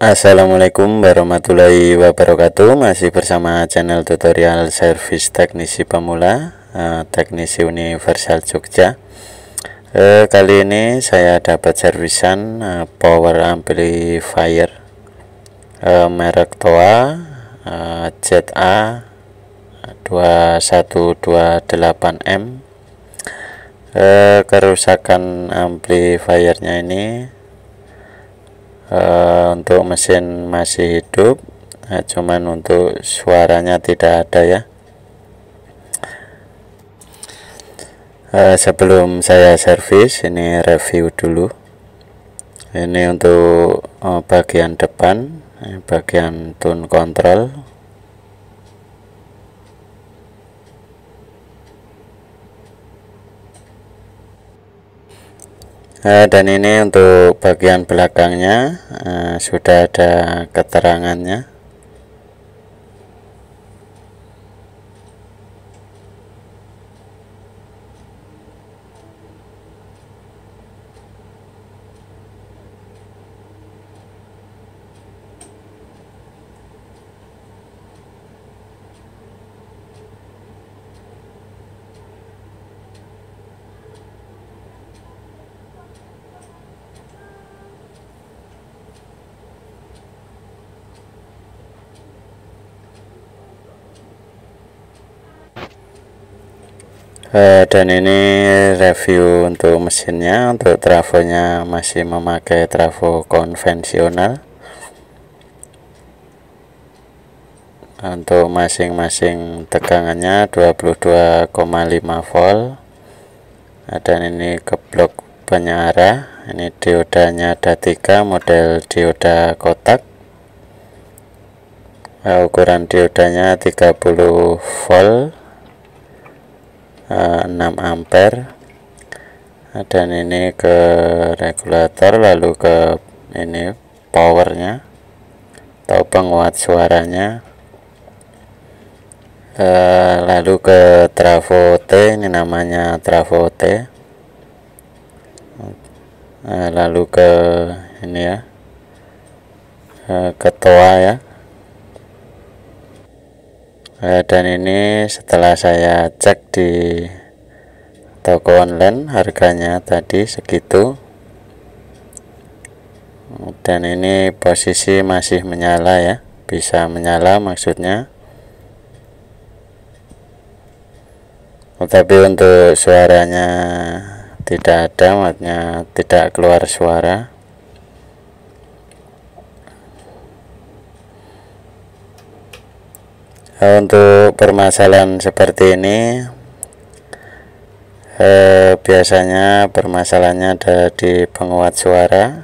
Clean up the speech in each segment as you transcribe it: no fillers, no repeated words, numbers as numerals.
Assalamualaikum warahmatullahi wabarakatuh. Masih bersama channel tutorial servis teknisi pemula, teknisi universal Jogja. Kali ini saya dapat servisan power amplifier merek TOA ZA 2128M. Kerusakan amplifiernya ini untuk mesin masih hidup, cuman untuk suaranya tidak ada ya. Sebelum saya servis, ini review dulu. Ini untuk bagian depan, bagian tune control. Dan ini untuk bagian belakangnya, sudah ada keterangannya. Dan ini review untuk mesinnya. Untuk trafonya masih memakai trafo konvensional. Untuk masing-masing tegangannya 22,5 volt. Dan ini ke blok penyearah. Ini diodanya ada 3, model dioda kotak. Ukuran diodanya 30 volt, 6 ampere. Dan ini ke regulator, lalu ke ini powernya atau penguat suaranya, lalu ke trafo T, ini namanya trafo T, lalu ke ini ya, ke TOA ya. Dan ini setelah saya cek di toko online, harganya tadi segitu. Dan ini posisi masih menyala ya, bisa menyala maksudnya. Tapi untuk suaranya tidak ada, maksudnya tidak keluar suara. Untuk permasalahan seperti ini, biasanya permasalahannya ada di penguat suara.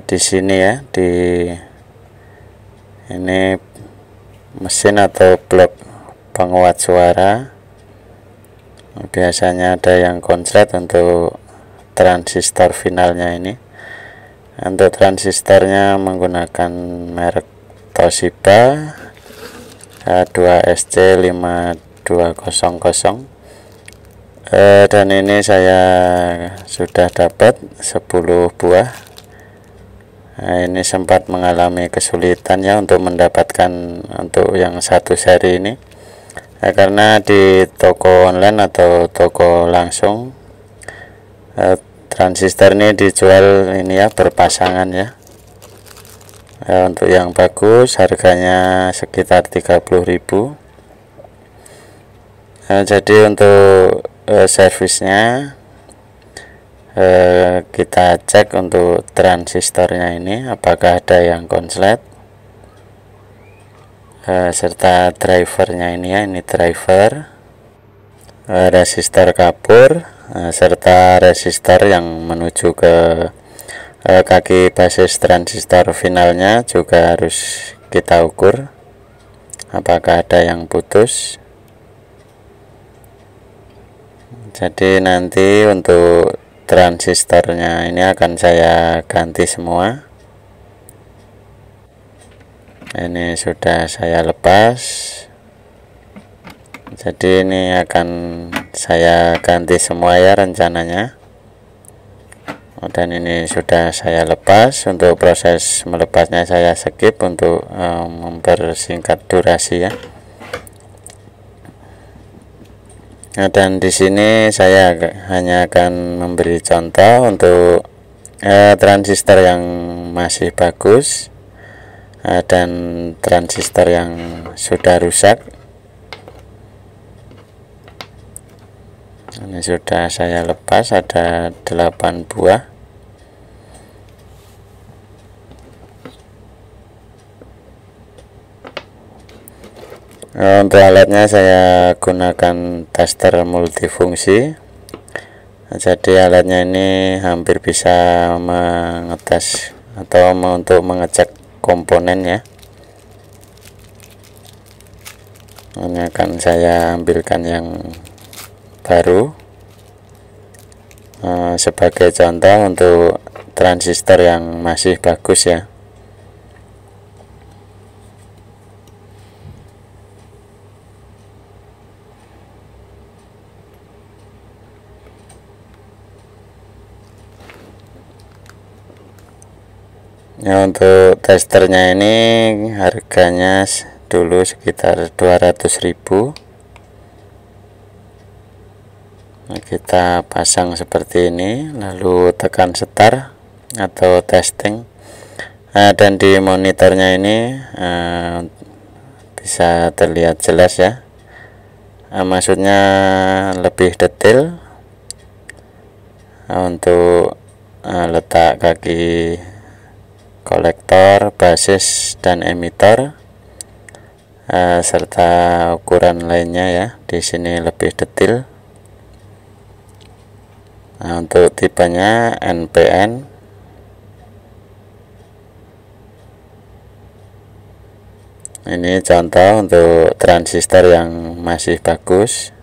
Di sini ya, di ini mesin atau blok penguat suara. Biasanya ada yang konslet untuk transistor finalnya ini. Untuk transistornya menggunakan merek Toshiba 2SC5200. Dan ini saya sudah dapat 10 buah. Ini sempat mengalami kesulitan ya untuk mendapatkan untuk yang satu seri ini, karena di toko online atau toko langsung transistor ini dijual ini ya, berpasangan ya. Untuk yang bagus harganya sekitar 30.000. Jadi untuk servisnya, kita cek untuk transistornya ini apakah ada yang konslet, serta drivernya ini ya, ini driver, resistor kapur, serta resistor yang menuju ke kaki basis transistor finalnya juga harus kita ukur apakah ada yang putus. Jadi nanti untuk transistornya ini akan saya ganti semua. Ini sudah saya lepas. Jadi ini akan saya ganti semua ya rencananya. Dan ini sudah saya lepas. Untuk proses melepasnya saya skip untuk mempersingkat durasi ya. Nah, dan di sini saya hanya akan memberi contoh untuk transistor yang masih bagus dan transistor yang sudah rusak. Ini sudah saya lepas, ada 8 buah. Untuk alatnya saya gunakan tester multifungsi. Jadi alatnya ini hampir bisa mengetes atau untuk mengecek komponen ya. Ini akan saya ambilkan yang baru sebagai contoh untuk transistor yang masih bagus ya. Ya, untuk testernya ini harganya dulu sekitar 200.000. Nah, kita pasang seperti ini, lalu tekan start atau testing. Dan di monitornya ini bisa terlihat jelas ya. Maksudnya lebih detail untuk letak kaki kolektor, basis, dan emitor, serta ukuran lainnya ya. Di sini lebih detail. Nah, untuk tipenya NPN. Ini contoh untuk transistor yang masih bagus.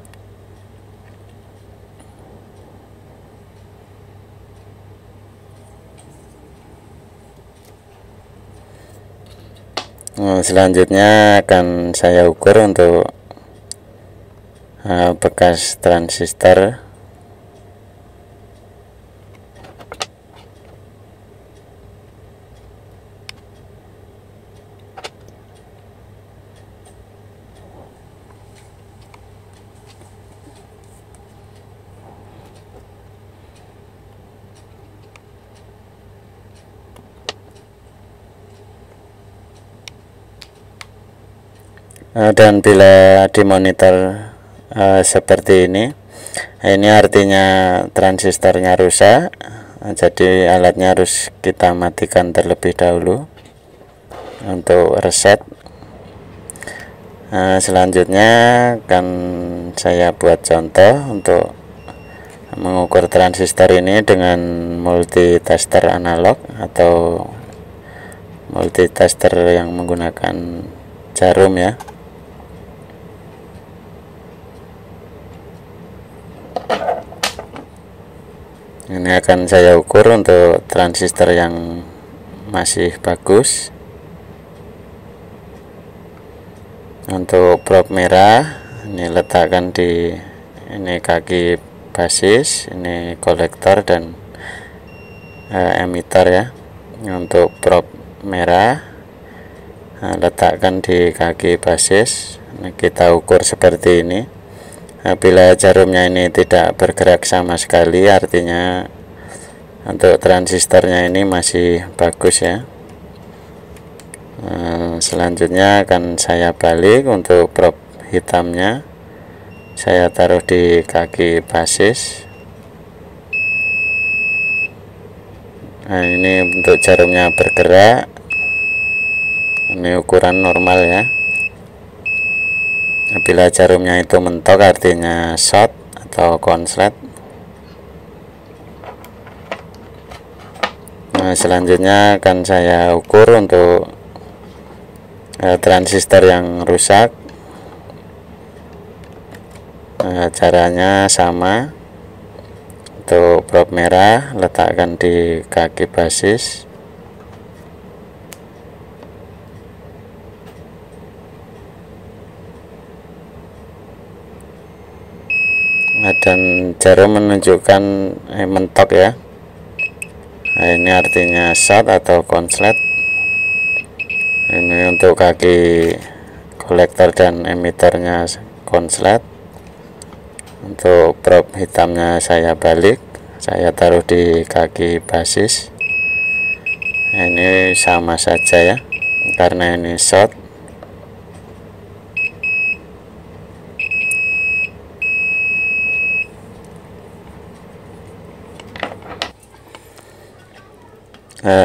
Selanjutnya akan saya ukur untuk bekas transistor. Dan bila di monitor seperti ini artinya transistornya rusak. Jadi alatnya harus kita matikan terlebih dahulu untuk reset. Selanjutnya akan saya buat contoh untuk mengukur transistor ini dengan multitester analog atau multitester yang menggunakan jarum ya. Ini akan saya ukur untuk transistor yang masih bagus. Untuk probe merah ini letakkan di ini kaki basis, ini kolektor dan emitor ya. Untuk probe merah letakkan di kaki basis. Ini kita ukur seperti ini. Bila jarumnya ini tidak bergerak sama sekali, artinya untuk transistornya ini masih bagus ya. Selanjutnya akan saya balik untuk probe hitamnya. Saya taruh di kaki basis. Nah, ini untuk jarumnya bergerak. Ini ukuran normal ya. Bila jarumnya itu mentok artinya short atau konslet. Nah, selanjutnya akan saya ukur untuk transistor yang rusak. Caranya sama. Untuk probe merah letakkan di kaki basis. dan jarum menunjukkan mentok ya. Nah, ini artinya short atau konslet. Ini untuk kaki kolektor dan emitornya konslet. Untuk prop hitamnya saya balik, saya taruh di kaki basis. Nah, ini sama saja ya, karena ini short.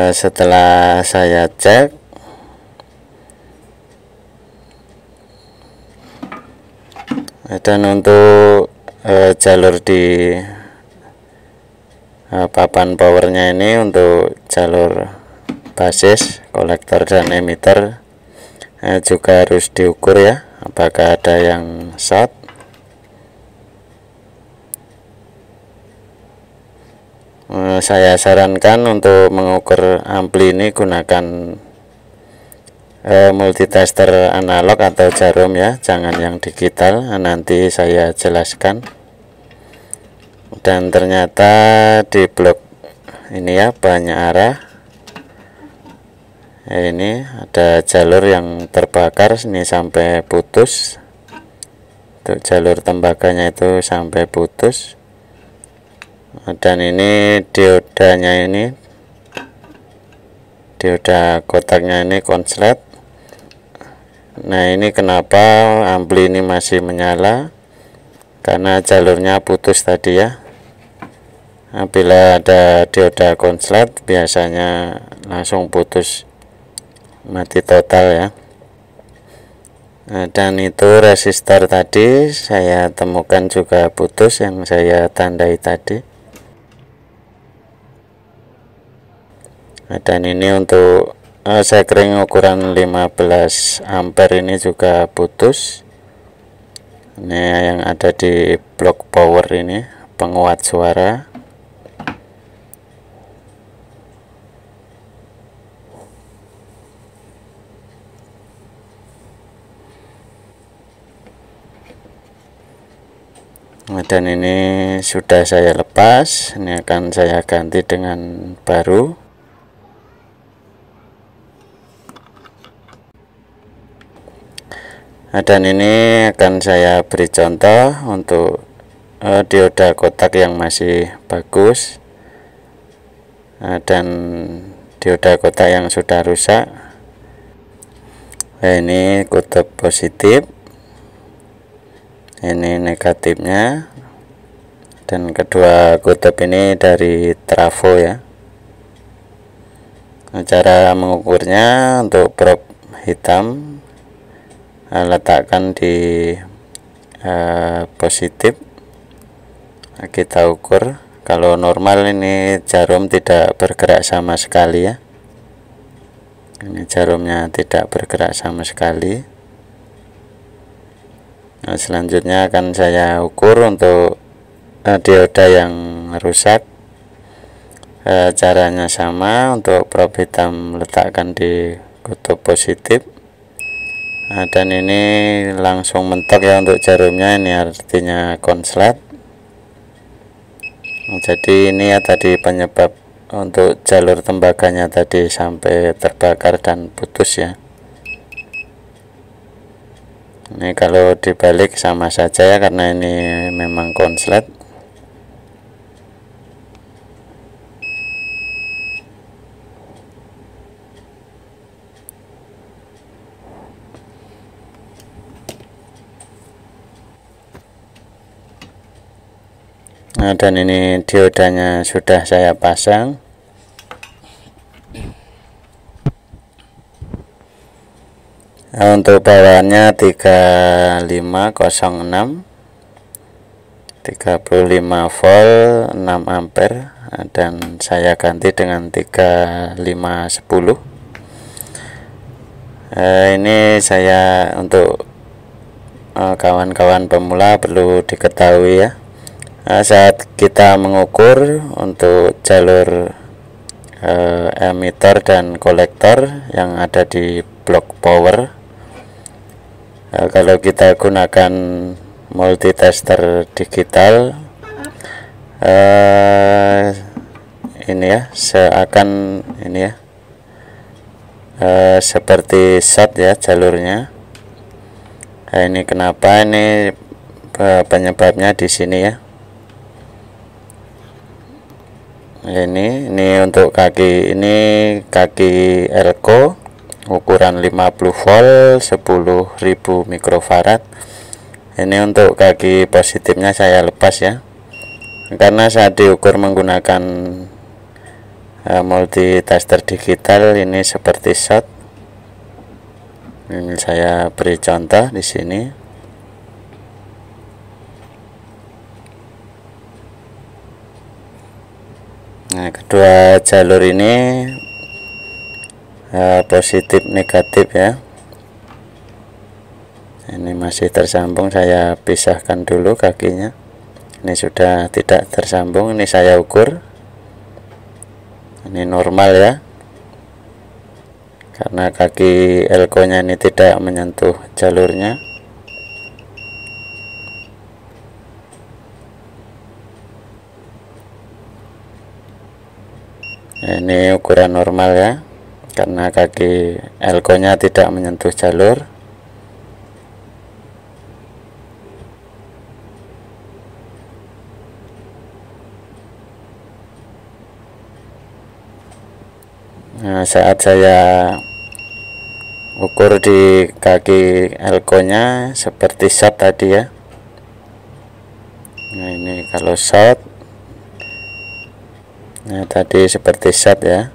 Setelah saya cek, dan untuk jalur di papan powernya ini, untuk jalur basis, kolektor dan emitter juga harus diukur ya, apakah ada yang short. Saya sarankan untuk mengukur ampli ini gunakan multitester analog atau jarum ya, jangan yang digital. Nanti saya jelaskan. Dan ternyata di blok ini ya, banyak arah. Ini ada jalur yang terbakar, ini sampai putus. Untuk jalur tembaganya itu sampai putus. Dan ini diodanya, ini dioda kotaknya ini konslet. Nah, ini kenapa ampli ini masih menyala, karena jalurnya putus tadi ya. Bila ada dioda konslet biasanya langsung putus, mati total ya. Dan itu resistor tadi saya temukan juga putus, yang saya tandai tadi. Dan ini untuk sekring ukuran 15 ampere ini juga putus. Ini yang ada di blok power ini, penguat suara. Dan ini sudah saya lepas, ini akan saya ganti dengan baru. Dan ini akan saya beri contoh untuk dioda kotak yang masih bagus, dan dioda kotak yang sudah rusak. Nah, ini kutub positif, ini negatifnya, dan kedua kutub ini dari trafo ya. Cara mengukurnya, untuk prob hitam letakkan di positif, kita ukur. Kalau normal ini jarum tidak bergerak sama sekali ya, ini jarumnya tidak bergerak sama sekali. Nah, selanjutnya akan saya ukur untuk dioda yang rusak. Caranya sama, untuk prob hitam letakkan di kutub positif. Dan ini langsung mentok ya untuk jarumnya, ini artinya konslet. Jadi ini ya tadi penyebab untuk jalur tembaganya tadi sampai terbakar dan putus ya. Ini kalau dibalik sama saja ya, karena ini memang konslet. Nah, dan ini diodanya sudah saya pasang. Nah, untuk bawaannya 3506, 35 volt 6 ampere, dan saya ganti dengan 3510. Ini saya untuk kawan-kawan pemula perlu diketahui ya, saat kita mengukur untuk jalur emitter dan kolektor yang ada di blok power, kalau kita gunakan multitester digital. Ini ya, seakan ini ya, seperti short ya jalurnya. Nah, ini kenapa, ini penyebabnya di sini ya. Ini untuk kaki, ini kaki elko ukuran 50 volt 10.000 mikrofarad. Ini untuk kaki positifnya saya lepas ya, karena saat diukur menggunakan multitester digital ini seperti short. Ini saya beri contoh di sini. Nah, kedua jalur ini positif negatif ya. Ini masih tersambung, saya pisahkan dulu kakinya. Ini sudah tidak tersambung, ini saya ukur. Ini normal ya, karena kaki elko-nya ini tidak menyentuh jalurnya. Ini ukuran normal ya, karena kaki elko-nya tidak menyentuh jalur. Nah, saat saya ukur di kaki elko-nya seperti short tadi ya. Nah, ini kalau short, nah tadi seperti short ya.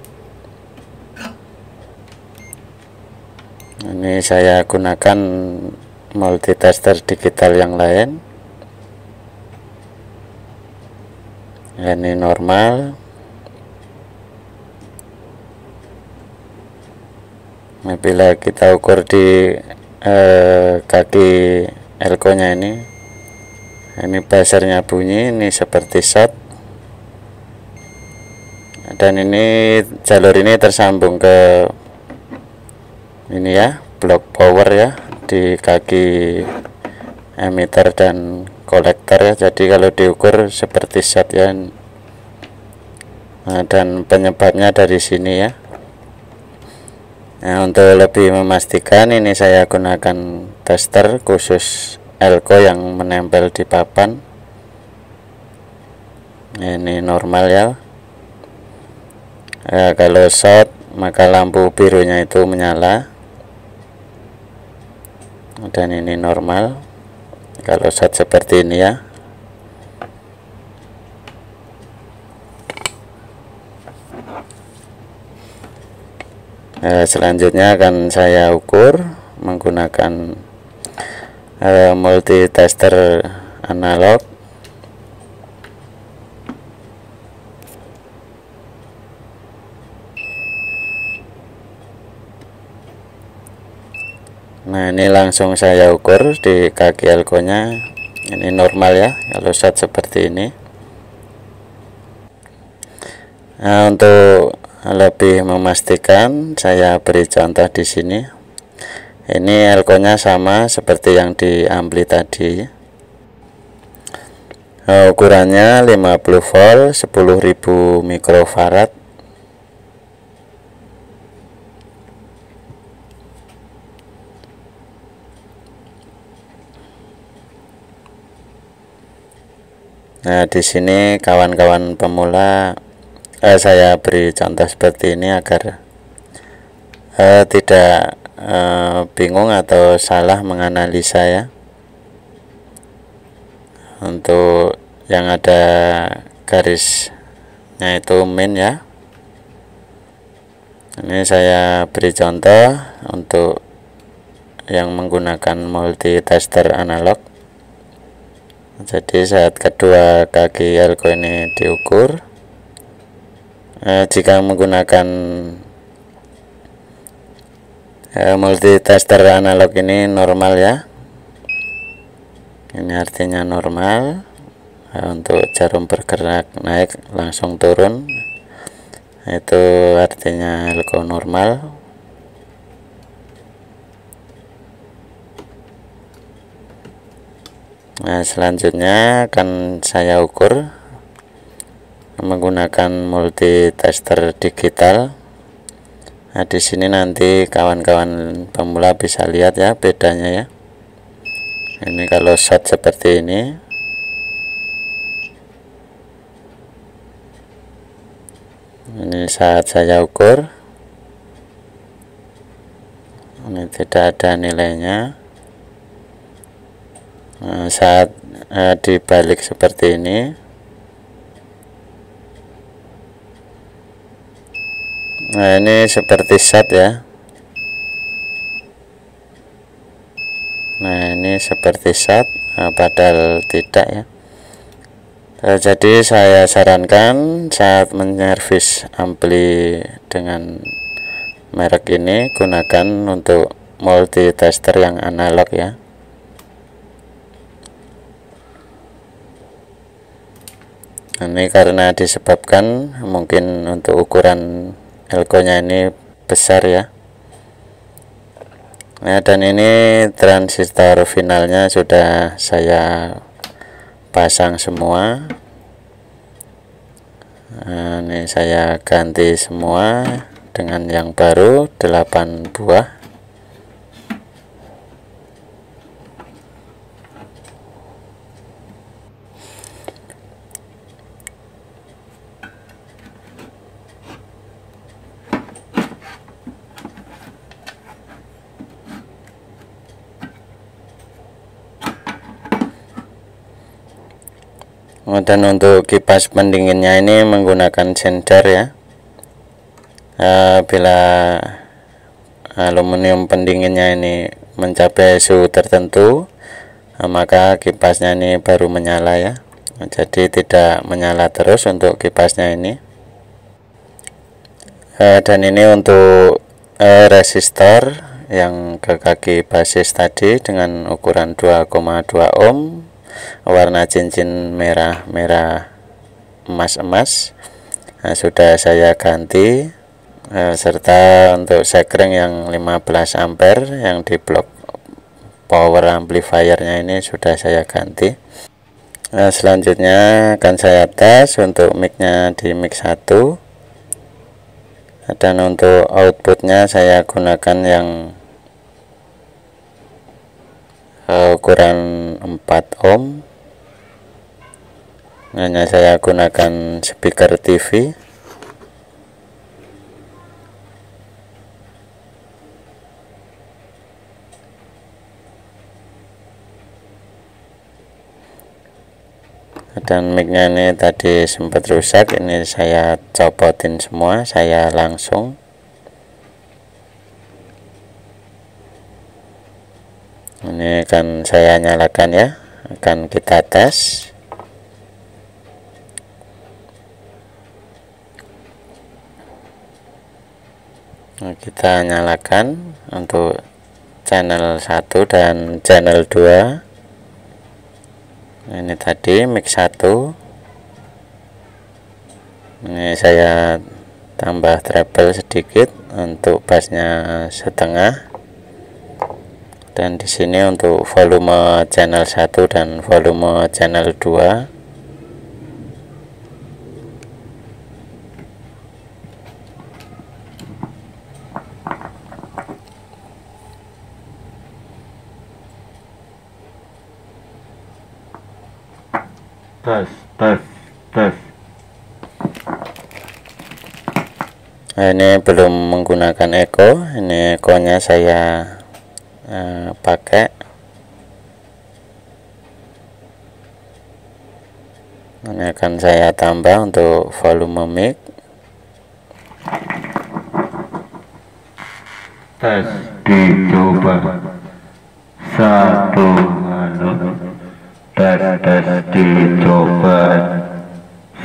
Ini saya gunakan multitester digital yang lain. Ini normal. Nah, bila kita ukur di kaki elko-nya ini buzzernya bunyi, ini seperti short. Dan ini jalur ini tersambung ke ini ya, blok power ya, di kaki emitter dan kolektor ya. Jadi kalau diukur seperti short ya. Nah, dan penyebabnya dari sini ya. Nah, untuk lebih memastikan, ini saya gunakan tester khusus elko yang menempel di papan. Ini normal ya. Kalau short maka lampu birunya itu menyala, dan ini normal kalau short seperti ini ya. Selanjutnya akan saya ukur menggunakan multitester analog. Nah, ini langsung saya ukur di kaki elko-nya. Ini normal ya kalau short seperti ini. Nah, untuk lebih memastikan, saya beri contoh di sini. Ini elko-nya sama seperti yang di ampli tadi. Ukurannya 50 volt 10.000 mikrofarad. Nah, di sini kawan-kawan pemula, saya beri contoh seperti ini agar tidak bingung atau salah menganalisa ya. Untuk yang ada garisnya itu min ya. Ini saya beri contoh untuk yang menggunakan multitester analog. Jadi saat kedua kaki elko ini diukur, jika menggunakan multitester analog ini normal ya. Ini artinya normal. Untuk jarum bergerak naik langsung turun, itu artinya elko normal. Nah, selanjutnya akan saya ukur menggunakan multitester digital. Nah, di sini nanti kawan-kawan pemula bisa lihat ya bedanya ya. Ini kalau shot seperti ini. Ini saat saya ukur. Ini tidak ada nilainya. Nah, saat dibalik seperti ini, nah ini seperti shot ya. Nah ini seperti shot, padahal tidak ya. Jadi saya sarankan saat menyervis ampli dengan merek ini, gunakan untuk multitester yang analog ya. Ini karena disebabkan mungkin untuk ukuran elko nya ini besar ya. Nah, dan ini transistor finalnya sudah saya pasang semua. Nah, ini saya ganti semua dengan yang baru 8 buah. Dan untuk kipas pendinginnya ini menggunakan sensor ya. Bila aluminium pendinginnya ini mencapai suhu tertentu, maka kipasnya ini baru menyala ya. Jadi tidak menyala terus untuk kipasnya ini. Dan ini untuk resistor yang ke kaki basis tadi dengan ukuran 2,2 ohm, warna cincin merah emas. Nah, sudah saya ganti, serta untuk sekring yang 15 ampere yang di blok power amplifiernya ini sudah saya ganti. Nah, selanjutnya akan saya tes untuk mic-nya di mic 1, dan untuk outputnya saya gunakan yang ukuran 4 ohm. Hanya saya gunakan speaker TV. Dan mic-nya ini tadi sempat rusak, ini saya copotin semua, saya langsung. Ini akan saya nyalakan ya, akan kita tes. Nah, kita nyalakan untuk channel 1 dan channel 2. Ini tadi mic 1. Ini saya tambah treble sedikit untuk bassnya setengah. Dan di sini untuk volume channel 1 dan volume channel 2. Tes. Nah, ini belum menggunakan echo. Ini echo-nya saya pakai. Ini akan saya tambah untuk volume mic. Tes dicoba 1 tes dicoba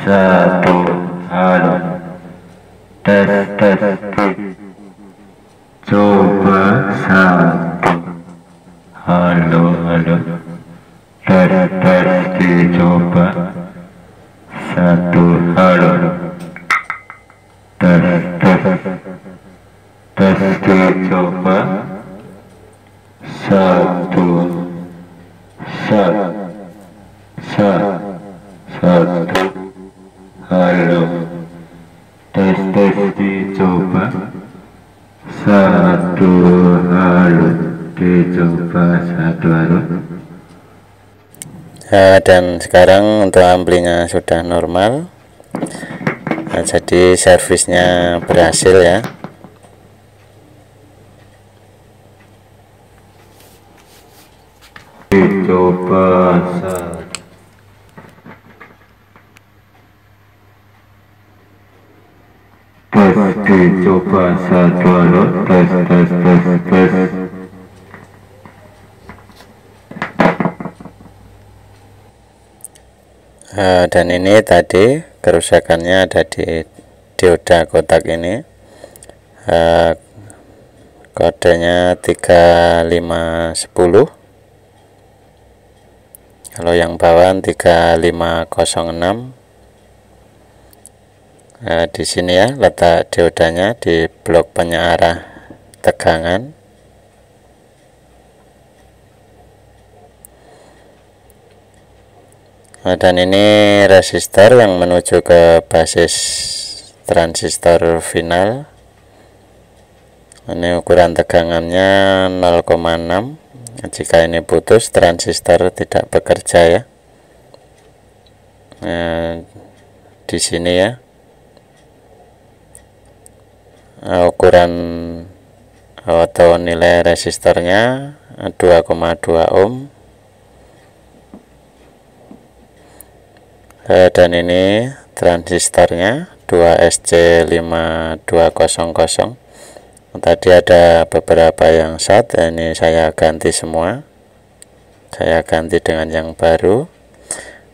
1 halo tes coba 1 halo tes dicoba 1 halo tes dicoba 1 shot. Satu halo, dicoba satu halo. Dan sekarang untuk amplinya sudah normal. Jadi servisnya berhasil ya. Dicoba satu. Tes, dicoba satu halo, tes. Dan ini tadi kerusakannya ada di dioda kotak ini. Kodenya 3510. Kalau yang bawaan 3506. Di sini ya letak diodanya di blok penyearah tegangan. Dan ini resistor yang menuju ke basis transistor final. Ini ukuran tegangannya 0,6. Jika ini putus, transistor tidak bekerja ya. Di sini ya, ukuran atau nilai resistornya 2,2 ohm. Dan ini transistornya 2SC5200. Tadi ada beberapa yang short, ini saya ganti semua, saya ganti dengan yang baru.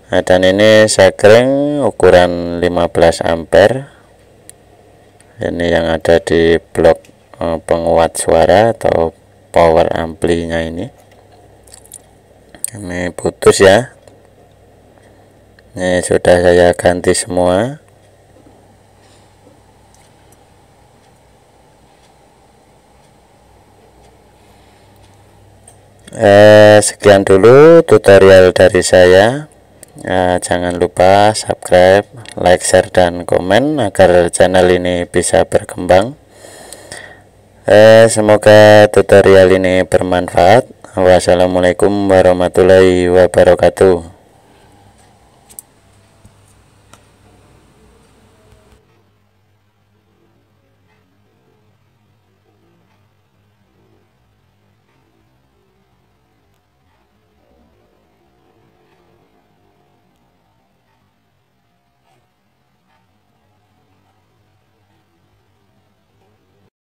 Dan ini sekring ukuran 15 ampere. Ini yang ada di blok penguat suara atau power amplinya ini putus ya. Ini sudah saya ganti semua. Sekian dulu tutorial dari saya. Jangan lupa subscribe, like, share, dan komen agar channel ini bisa berkembang. Semoga tutorial ini bermanfaat. Wassalamualaikum warahmatullahi wabarakatuh.